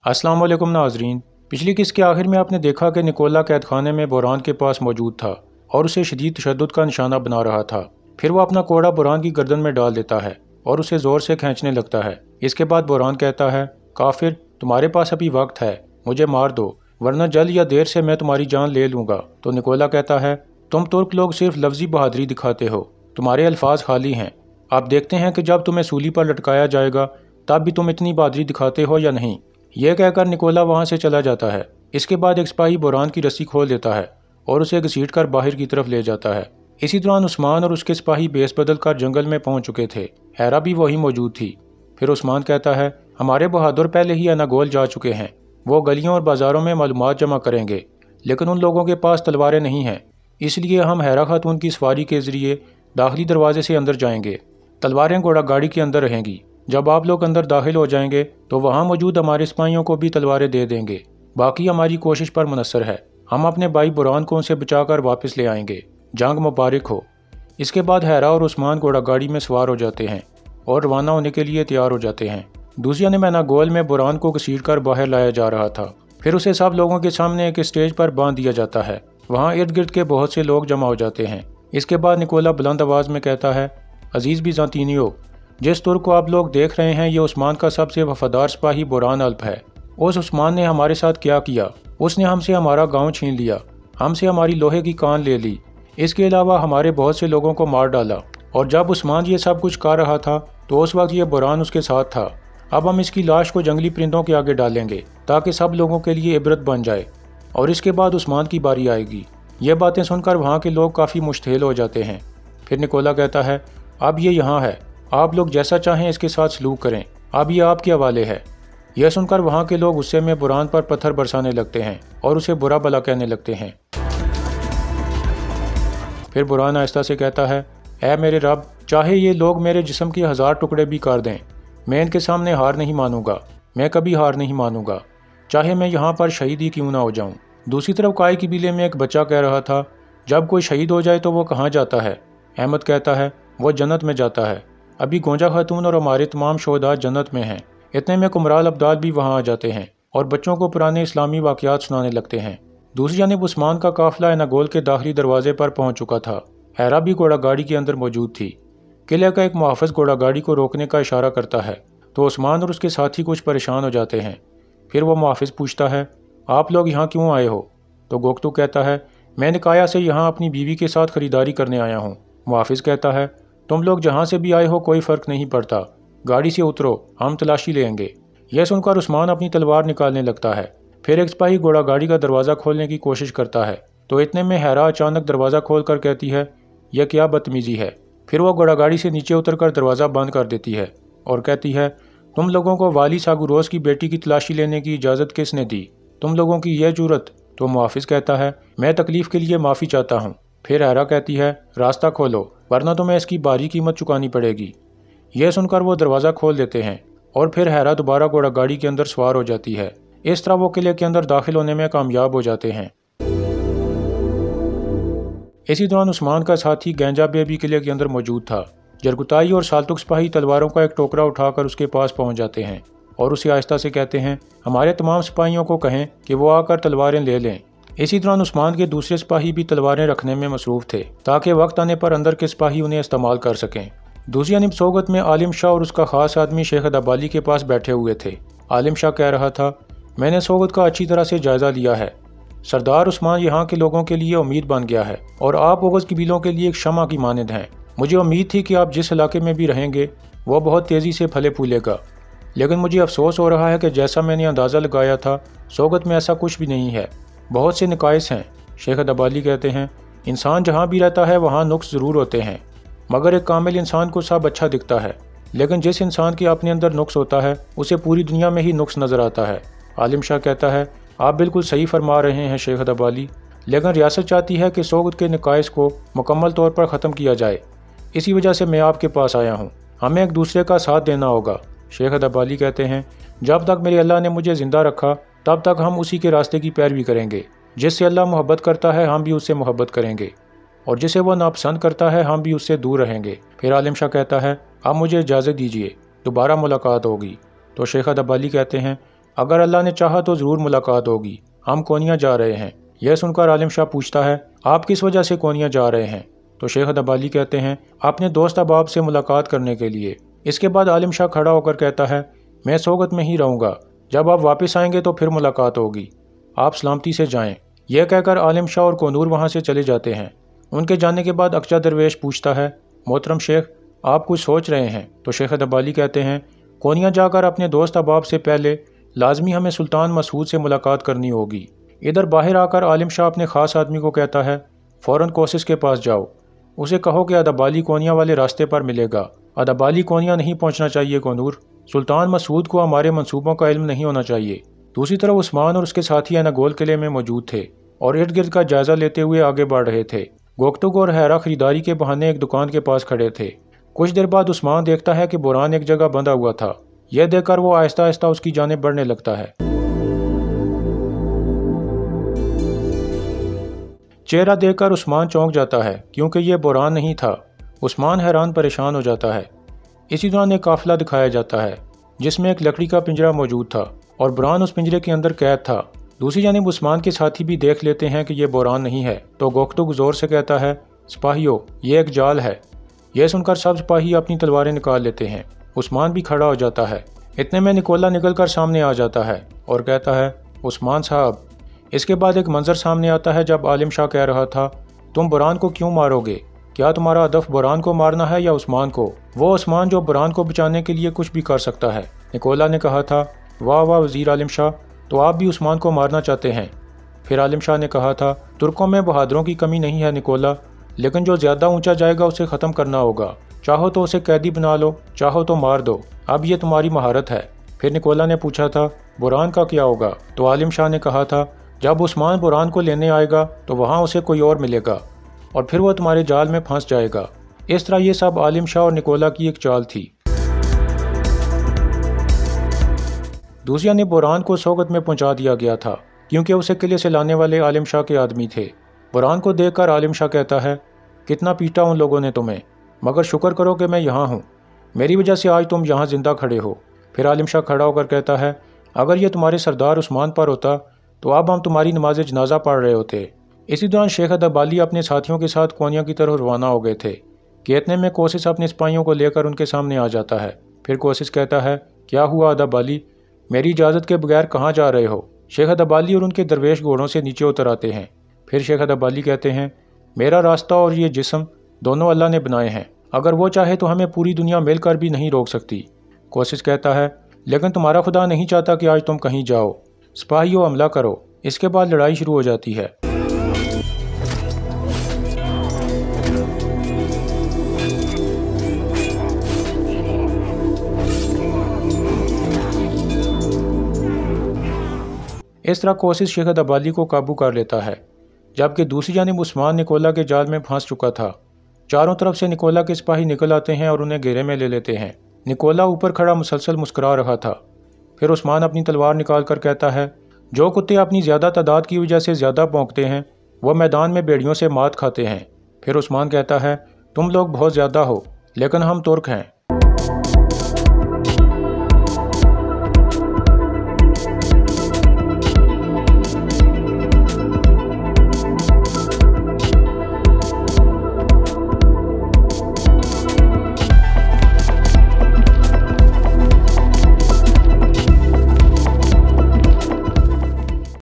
अस्सलाम वालेकुम नाजरीन। पिछली किस्त के आखिर में आपने देखा कि निकोला कैद खाने में बुरहान के पास मौजूद था और उसे शदीद तशद्दुद का निशाना बना रहा था। फिर वो अपना कोड़ा बुरहान की गर्दन में डाल देता है और उसे ज़ोर से खींचने लगता है। इसके बाद बुरहान कहता है, काफिर, तुम्हारे पास अभी वक्त है, मुझे मार दो वरना जल्द या देर से मैं तुम्हारी जान ले लूँगा। तो निकोला कहता है, तुम तुर्क लोग सिर्फ लफ्जी बहादुरी दिखाते हो, तुम्हारे अल्फाज खाली हैं। आप देखते हैं कि जब तुम्हें सूली पर लटकाया जाएगा तब भी तुम इतनी बहादुरी दिखाते हो या नहीं। यह कहकर निकोला वहाँ से चला जाता है। इसके बाद एक सिपाही बुरहान की रस्सी खोल देता है और उसे घसीट कर बाहर की तरफ ले जाता है। इसी दौरान उस्मान और उसके सिपाही बेस बदल कर जंगल में पहुंच चुके थे। हैरा भी वही मौजूद थी। फिर उस्मान कहता है, हमारे बहादुर पहले ही अनागोल जा चुके हैं, वो गलियों और बाजारों में मालूमात जमा करेंगे, लेकिन उन लोगों के पास तलवारें नहीं हैं, इसलिए हम हैरा खातून की सवारी के जरिए दाखिली दरवाजे से अंदर जाएंगे। तलवारें घोड़ा गाड़ी के अंदर रहेंगी। जब आप लोग अंदर दाखिल हो जाएंगे तो वहाँ मौजूद हमारे सिपाहियों को भी तलवारें दे देंगे। बाकी हमारी कोशिश पर मुनस्सर है, हम अपने भाई बुरहान को उनसे बचाकर वापस ले आएंगे। जंग मुबारक हो। इसके बाद हैरा और उस्मान घोड़ा गाड़ी में सवार हो जाते हैं और रवाना होने के लिए तैयार हो जाते हैं। दूसरी ने मैनागोल में बुरहान को घसीट कर बाहर लाया जा रहा था। फिर उसे सब लोगों के सामने एक स्टेज पर बांध दिया जाता है। वहाँ इर्द गिर्द के बहुत से लोग जमा हो जाते हैं। इसके बाद निकोला बुलंद आवाज़ में कहता है, अजीज़ बिज़ांतीनियों, जिस तुर्क को आप लोग देख रहे हैं ये उस्मान का सबसे वफादार सिपाही बुरहान अल्प है। उस उस्मान ने हमारे साथ क्या किया? उसने हमसे हमारा गांव छीन लिया, हमसे हमारी लोहे की कान ले ली, इसके अलावा हमारे बहुत से लोगों को मार डाला। और जब उस्मान ये सब कुछ कर रहा था तो उस वक्त ये बुरहान उसके साथ था। अब हम इसकी लाश को जंगली परिंदों के आगे डालेंगे ताकि सब लोगों के लिए इबरत बन जाए, और इसके बाद उस्मान की बारी आएगी। ये बातें सुनकर वहाँ के लोग काफ़ी मुश्तैल हो जाते हैं। फिर निकोला कहता है, अब ये यहाँ है, आप लोग जैसा चाहें इसके साथ सलूक करें, अब ये आपके हवाले है। यह सुनकर वहाँ के लोग गुस्से में बुरहान पर पत्थर बरसाने लगते हैं और उसे बुरा भला कहने लगते हैं। फिर बुरहान आहिस्ता से कहता है, ऐ मेरे रब, चाहे ये लोग मेरे जिस्म के 1000 टुकड़े भी कर दें, मैं इनके सामने हार नहीं मानूंगा, मैं कभी हार नहीं मानूंगा, चाहे मैं यहाँ पर शहीद ही क्यों ना हो जाऊँ। दूसरी तरफ काय कबीले में एक बच्चा कह रहा था, जब कोई शहीद हो जाए तो वो कहाँ जाता है? अहमद कहता है, वो जन्नत में जाता है। अभी गोंजा खातून और हमारे तमाम शोहदा जन्नत में हैं। इतने में कुमराल अब्दाल भी वहाँ आ जाते हैं और बच्चों को पुराने इस्लामी वाक़यात सुनाने लगते हैं। दूसरी जानिब उस्मान का काफिला एनागोल के दाखिली दरवाजे पर पहुँच चुका था। हैरा भी घोड़ा गाड़ी के अंदर मौजूद थी। किले का एक मुहाफ़िज़ घोड़ा गाड़ी को रोकने का इशारा करता है तो उस्मान और उसके साथी कुछ परेशान हो जाते हैं। फिर वो मुहाफ़िज़ पूछता है, आप लोग यहाँ क्यों आए हो? तो गोख्तू कहता है, मैं निकाया से यहाँ अपनी बीवी के साथ ख़रीदारी करने आया हूँ। मुहाफ़िज़ कहता है, तुम लोग जहाँ से भी आए हो कोई फ़र्क नहीं पड़ता, गाड़ी से उतरो, हम तलाशी लेंगे। यह सुनकर उस्मान अपनी तलवार निकालने लगता है। फिर एक सिपाही घोड़ा गाड़ी का दरवाज़ा खोलने की कोशिश करता है तो इतने में हैरा अचानक दरवाज़ा खोल कर कहती है, यह क्या बदतमीज़ी है। फिर वह घोड़ा गाड़ी से नीचे उतर कर दरवाज़ा बंद कर देती है और कहती है, तुम लोगों को वाली सागुरोस की बेटी की तलाशी लेने की इजाज़त किसने दी? तुम लोगों की यह जुर्रत? तो मुहाफ़िज़ कहता है, मैं तकलीफ़ के लिए माफ़ी चाहता हूँ। फिर हैरा कहती है, रास्ता खोलो वरना तुम्हें इसकी भारी कीमत चुकानी पड़ेगी। यह सुनकर वो दरवाज़ा खोल देते हैं और फिर हैरा दोबारा घोड़ा गाड़ी के अंदर सवार हो जाती है। इस तरह वो किले के अंदर दाखिल होने में कामयाब हो जाते हैं। इसी दौरान उस्मान का साथी गैंजा बे भी किले के अंदर मौजूद था। जरगुताई और साल्तुक सिपाही तलवारों का एक टोकरा उठाकर उसके पास पहुंच जाते हैं और उसे आहिस्ता से कहते हैं, हमारे तमाम सिपाहियों को कहें कि वो आकर तलवारें ले लें। इसी दौरान उस्मान के दूसरे सिपाही भी तलवारें रखने में मसरूफ़ थे ताकि वक्त आने पर अंदर के सिपाही उन्हें इस्तेमाल कर सकें। दूसरी जानिब सोगत में आलिम शाह और उसका ख़ास आदमी शेख दबाली के पास बैठे हुए थे। आलिम शाह कह रहा था, मैंने सोगत का अच्छी तरह से जायज़ा लिया है। सरदार उस्मान यहाँ के लोगों के लिए उम्मीद बन गया है और आप ओगज़ कबीलों के लिए एक शमा की मानद हैं। मुझे उम्मीद थी कि आप जिस इलाके में भी रहेंगे वह बहुत तेज़ी से फले फूलेगा, लेकिन मुझे अफसोस हो रहा है कि जैसा मैंने अंदाज़ा लगाया था सोगत में ऐसा कुछ भी नहीं है, बहुत से निकायस हैं। शेख दबाली कहते हैं, इंसान जहाँ भी रहता है वहाँ नुक्स ज़रूर होते हैं, मगर एक कामिल इंसान को सब अच्छा दिखता है, लेकिन जिस इंसान के अपने अंदर नुक्स होता है उसे पूरी दुनिया में ही नुक्स नज़र आता है। आलिम शाह कहता है, आप बिल्कुल सही फरमा रहे हैं शेख दबाली, लेकिन रियासत चाहती है कि सोगत के निकायस को मुकम्मल तौर पर ख़त्म किया जाए, इसी वजह से मैं आपके पास आया हूँ, हमें एक दूसरे का साथ देना होगा। शेख दबाली कहते हैं, जब तक मेरे अल्लाह ने मुझे ज़िंदा रखा तब तक हम उसी के रास्ते की पैरवी करेंगे। जिससे अल्लाह मोहब्बत करता है हम भी उससे मोहब्बत करेंगे, और जिसे वह नापसंद करता है हम भी उससे दूर रहेंगे। फिर आलिम शाह कहता है, अब मुझे इजाज़त दीजिए, दोबारा मुलाकात होगी। तो शेख दबाली कहते हैं, اگر اللہ نے چاہا تو ضرور ملاقات ہوگی، ہم کونیا جا رہے ہیں۔ یہ سن کر عالم شاہ پوچھتا ہے آپ کس وجہ سے کونیا جا رہے ہیں؟ تو شیخ ادب علی کہتے ہیں اپنے دوست احباب سے ملاقات کرنے کے لیے۔ اس کے بعد عالم شاہ کھڑا ہو کر کہتا ہے میں سوگت میں ہی رہوں گا، جب آپ واپس آئیں گے تو پھر ملاقات ہوگی، آپ سلامتی سے جائیں۔ یہ کہہ کر عالم شاہ اور کونور وہاں سے چلے جاتے ہیں۔ ان کے جانے کے بعد اقچا درویش پوچھتا ہے محترم شیخ آپ کچھ سوچ رہے ہیں؟ تو شیخ ادب علی کہتے ہیں کونیا جا کر اپنے دوست احباب سے پہلے لازمی ہمیں سلطان مسعود سے ملاقات کرنی ہوگی۔ ادھر باہر آ کر عالم شاہ اپنے خاص آدمی کو کہتا ہے فوراً کوسس کے پاس جاؤ، اسے کہو کہ ادب علی کونیا والے راستے پر ملے گا۔ ادب علی کونیا نہیں پہنچنا چاہیے کونور، سلطان مسعود کو ہمارے منصوبوں کا علم نہیں ہونا چاہیے۔ دوسری طرف عثمان اور اس کے ساتھی انگول قلعے میں موجود تھے اور ارد گرد کا جائزہ لیتے ہوئے آگے بڑھ رہے تھے۔ گفتگو اور حیرہ خریداری کے بہانے ایک دکان کے پاس کھڑے تھے۔ کچھ دیر بعد عثمان دیکھتا ہے کہ بوران ایک جگہ بندھا ہوا تھا۔ یہ دیکھ کر وہ آہستہ آہستہ اس کی جانب بڑھنے لگتا ہے۔ چہرہ دیکھ کر عثمان چونک جاتا ہے کیونکہ یہ بوران نہیں تھا۔ عثمان حیران پریشان ہو جاتا ہے۔ اسی دوران ایک قافلہ دکھایا جاتا ہے جس میں ایک لکڑی کا پنجرہ موجود تھا اور بوران اس پنجرے کے اندر قید تھا۔ دوسری جانب عثمان کے ساتھی بھی دیکھ لیتے ہیں کہ یہ بوران نہیں ہے تو گفتگو زور سے کہتا ہے سپاہیوں یہ ایک جال ہے۔ یہ سن کر سب سپاہی اپنی تلواریں نکال لیتے ہیں۔ عثمان بھی کھڑا ہو جاتا ہے۔ اتنے میں نکولا نکل کر سامنے آ جاتا ہے اور کہتا ہے عثمان صاحب۔ اس کے بعد ایک منظر سامنے آتا ہے جب عالم شاہ کہہ رہا تھا تم بوران کو کیوں مارو گے؟ کیا تمہارا ہدف بوران کو مارنا ہے یا عثمان کو؟ وہ عثمان جو بوران کو بچانے کے لیے کچھ بھی کر سکتا ہے۔ نکولا نے کہا تھا واہ واہ وزیر عالم شاہ، تو آپ بھی عثمان کو مارنا چاہتے ہیں؟ پھر عالم شاہ نے کہا تھا ترکوں میں بہادروں کی کمی نہیں ہے نکولا، لیکن جو زیادہ اونچا جائے گا اسے ختم کرنا ہوگا، چاہو تو اسے قیدی بنا لو، چاہو تو مار دو، اب یہ تمہاری مہارت ہے۔ پھر نکولا نے پوچھا تھا بوران کا کیا ہوگا؟ تو عالم شاہ نے کہا تھا جب عثمان بوران کو لینے آئے گا تو وہاں اسے کوئی اور ملے گا اور پھر وہ تمہارے جال میں پھنس جائے گا۔ اس طرح یہ سب عالم شاہ اور نکولا کی ایک چال تھی۔ دوسرے نے بوران کو سوگت میں پہنچا دیا گیا تھا کیونکہ اسے قلعے سے لانے والے عالم شاہ کے آدمی تھے۔ بوران کو دیکھ کر عالم شاہ کہتا ہے کتنا پیٹا ان لوگوں نے تمہیں، مگر شکر کرو کہ میں یہاں ہوں، میری وجہ سے آج تم یہاں زندہ کھڑے ہو۔ پھر عالم شاہ کھڑا ہو کر کہتا ہے اگر یہ تمہارے سردار عثمان پر ہوتا تو اب ہم تمہاری نماز جنازہ پڑھ رہے ہوتے۔ اسی دوران شیخ ادب علی اپنے ساتھیوں کے ساتھ کونیا کی طرف روانہ ہو گئے تھے کہ اتنے میں کوسس اپنے سپاہیوں کو لے کر ان کے سامنے آ جاتا ہے۔ پھر کوسس کہتا ہے کیا ہوا ادب علی، میری اجازت کے بغیر کہاں جا رہے ہو؟ شیخ ادب علی اور ان کے درویش گھوڑوں سے نیچے اتر آتے ہیں۔ پھر شیخ ادب علی کہتے ہیں میرا راستہ اور یہ جسم دونوں اللہ نے بنائے ہیں، اگر وہ چاہے تو ہمیں پوری دنیا مل کر بھی نہیں روک سکتی۔ کوسس کہتا ہے لیکن تمہارا خدا نہیں چاہتا کہ آج تم کہیں جاؤ، سپاہیوں حملہ کرو۔ اس کے بعد لڑائی شروع ہو جاتی ہے۔ اس طرح کوسس شیخ ادب علی کو قابو کر لیتا ہے، جبکہ دوسری جانب عثمان نکولا کے جال میں پھنس چکا تھا۔ چاروں طرف سے نکولا کے سپاہی نکل آتے ہیں اور انہیں گھیرے میں لے لیتے ہیں۔ نکولا اوپر کھڑا مسلسل مسکرا رہا تھا۔ پھر عثمان اپنی تلوار نکال کر کہتا ہے جو کتے اپنی زیادہ تعداد کی وجہ سے زیادہ بھونکتے ہیں وہ میدان میں بیڑیوں سے مات کھاتے ہیں۔ پھر عثمان کہتا ہے تم لوگ بہت زیادہ ہو لیکن ہم ترک ہیں،